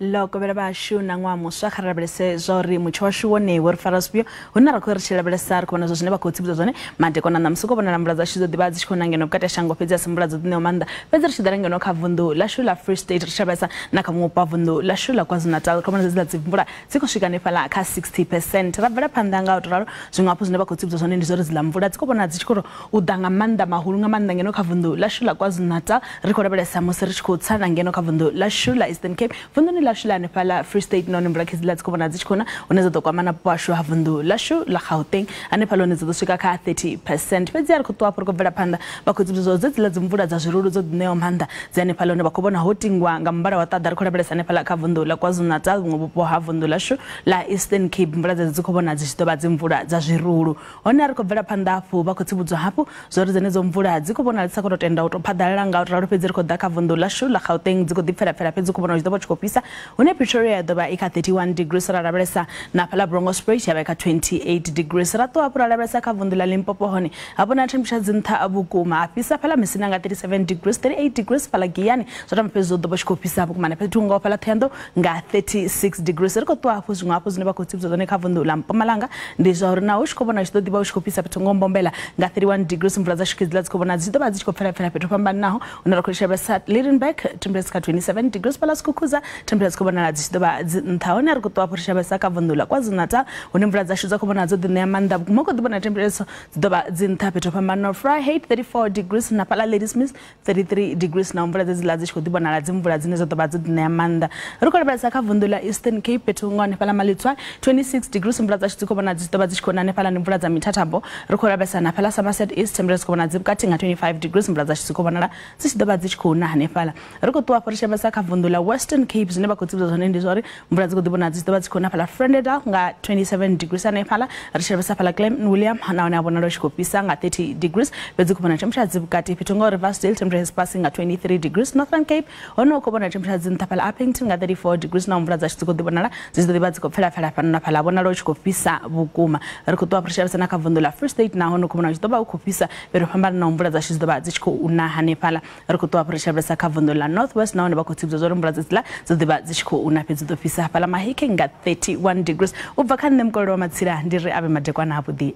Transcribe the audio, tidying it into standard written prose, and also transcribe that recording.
Loko bela ba shuna ngwa muswa kharabelese zori Mutsho wone wor farasbio hona ra khwerishela belesar kona zozine ba khotsi zone mande kona namsuko bona nambraza shizo dibazi khona ngeno kata shango pedza semburazo dine omanda pedza shidara ngeno khavundu la shula Free State rishabasa nakamupa vundu la shula KwaZulu-Natal koma zizila dzimvura dzikoshika nefala ka 60% rabela pandanga utraro zwingapo zine ba khotsi zone ndizori zilamvura dzikobona dzichikoro udanga manda mahulu ngamanda ngeno khavundu la shula KwaZulu-Natal rikorabelesa musirichi kutsana ngeno khavundu la shula Eastern Cape vundu la shula nepala Free State no nimbraki zila dzikobona dzichikona uneza tokwamana pashu havundu la shu la Gauteng anepala uneza tosvika ka 30% pedzi ari kutwa pori kubvela panda bakudzidzo dzedzila dzimvura dza zviruru dzodineo mhanda dzenepala une bakobona hotingwa ngambara watada rikorabelesa nepala kavundu la KwaZulu-Natal ngobupo havundu la shu la Eastern Cape mvura dzikobona dzichitoba dzimvura dza zviruru one ari kubvela panda apo bakudzidzo hapo zori dzenezo mvura dzikobona lisakototenda utopadalala ngautira rupedzi rikodha kavundu la shu la Gauteng dzikodipfera pedzi kubona uchitoba chikopisa une Pretoria doba ika 31 degrees rarabelesa na pala Brongospruit yaba ika 28 degrees rato apo rarabelesa kavundu la Limpopo hone abona temperature zintha abukuma apisa pala Mesinanga 37 degrees 38 degrees pala Giyani zota mpezo doba chikopisa apo kumana petunga pala Thendo nga 36 degrees riko to apo zingwapo zine bakutsibzo zone kavundu la Mpumalanga ndizo rina ushikobona chitodiba ushikopisa petunga Mbombela nga 31 degrees mvura zashikizila dzikobona zidoba dzichikopfera petro pambana naho unarakholisha besa Lidenburg temperature 27 degrees pala Skukuza temperature kubona dzidoba nthaone ari kutwa porisha besa kavundula KwaZulu-Natal une mvura dzashuza kubona dzodine amanda kumoko dibona temperature dzidoba dzintha petro pambana Friday 34 degrees na pala Ladysmith 33 degrees na mvura dzila dzichodibona la dzimvura dzine zodoba dzodine amanda riko besa kavundula Eastern Cape petro ngone pala Malitswa 26 degrees mvura dzashuza kubona dzidoba dzichikona ne pala mvura dza Mithathambo riko besa na pala Somerset East temperature kubona dzibukati nga 25 degrees mvura dzashuza kubona la dzidoba dzichikona ne pala riko twa porisha besa kavundula Western Cape zine bakutsibzo zone ndizori mvura dzikodibona dzidoba dzichikona pala Frendedal nga 27 degrees ane pala rishabesa pala Clem William naone abona ro chikopisa nga 30 degrees bedzi kubona temperature dzibukati Pitongo Riversdale temperature is passing nga 23 degrees Northern Cape ono kubona temperature dzintha pala Uppington nga 34 degrees na mvura dzichikodibona la dzidoba dzikopfela pala pala abona ro chikopisa bukuma rikutwa rishabesa na kavundula Free State na ono kubona dzidoba ukopisa pero pambana na mvura dzichidoba dzichiko una hane pala rikutwa rishabesa kavundula Northwest naone bakutsibzo zori mvura dzila dzidoba dzichiko una pedzi pisa pala Mahike nga 31 degrees ubva kane mkolero wa matsira ndiri ave madekwana abudi